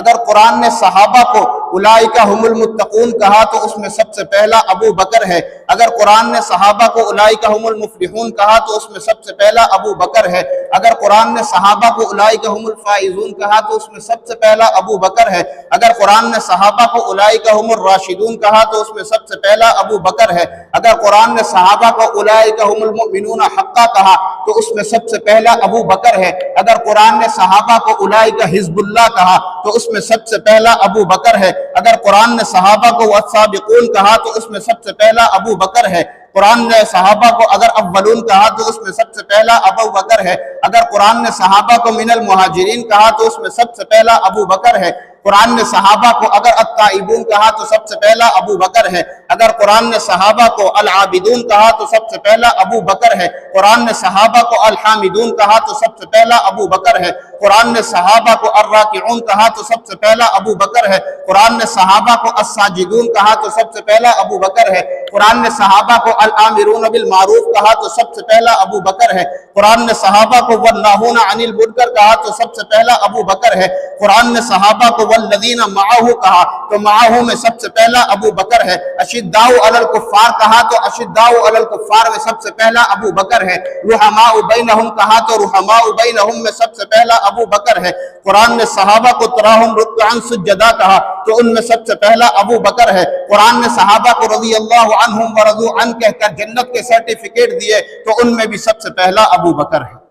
اگر قرآن نے صحابہ کو اولئک هم المتقون کہا تو اس میں سب سے پہلا ابو بکر ہے۔ اگر قرآن نے صحابہ کو اولئک هم المفلحون کہا تو اس میں سب سے پہلا ابو بکر ہے۔ اگر قرآن نے صحابہ کو اولئک هم الفائزون کہا تو اس میں سب سے پہلا ابو بکر ہے۔ اگر قرآن نے صحابہ کو اولئک هم الراشدون کہا تو اس میں سب سے پہلا ابو بکر ہے۔ اگر قرآن نے صحابہ کو اولئک هم المؤمنون حقا کہا تو اس میں سب سے پہلا ابو بکر ہے۔ اگر قرآن نے صحابہ کو اولئک حزب اللہ کہا تو اس میں سب سے پہلا ابو بکر ہے۔ اگر قرآن نے صحابہ کو والسابقون کہا تو اس میں سب سے پہلا ابو بکر ہے۔ قرآن نے صحابہ کو اگر اولون کہا تو اس میں سب سے پہلا ابو بکر ہے۔ اگر قرآن نے صحابہ کو من المہاجرین کہا تو اس میں سب سے پہلا ابو بکر ہے۔ قرآن نے صحابہ کو اگر التائبون کہا تو سب سے پہلا ابو بکر ہے۔ اگر قرآن نے صحابہ کو العابدون کہا تو سب سے پہلا ابو بکر ہے۔ قرآن نے صحابہ کو الحامدون کہا تو سب سے پہلا ابو بکر ہے۔ قرآن نے صحابہ کو الراکعون کہا تو سب سے پہلا ابو بکر ہے۔ قرآن نے صحابہ کو الساجدون کہا تو سب سے پہلا ابو بکر ہے۔ قرآن نے صحابہ کو الامرون بالمعروف کہا تو سب سے پہلا ابو بکر ہے۔ قرآن نے صحابہ کو والناہون عن المنکر کہا تو سب سے پہلا ابو بکر ہے۔ قرآن نے صحابہ کو والذین معہ کہا تو معہ میں سب سے پہلا ابو بکر ہے۔ اشداء علی الکفار کہا تو اشداء علی الکفار میں سب سے پہلا ابو بکر ہے۔ رحماء بینہم کہا تو رحماء بینہم میں سب سے پہلا ابو بکر ہے۔ قرآن نے صحابہ کو تراہم رکعا سجدا کہا تو ان میں سب سے پہلا ابو بکر ہے۔ قرآن نے صحابہ کو رضی اللہ عنہم ورضوا عنہ کہہ کر جنت کے سرٹیفکیٹ دیے تو ان میں بھی سب سے پہلا ابو بکر ہے۔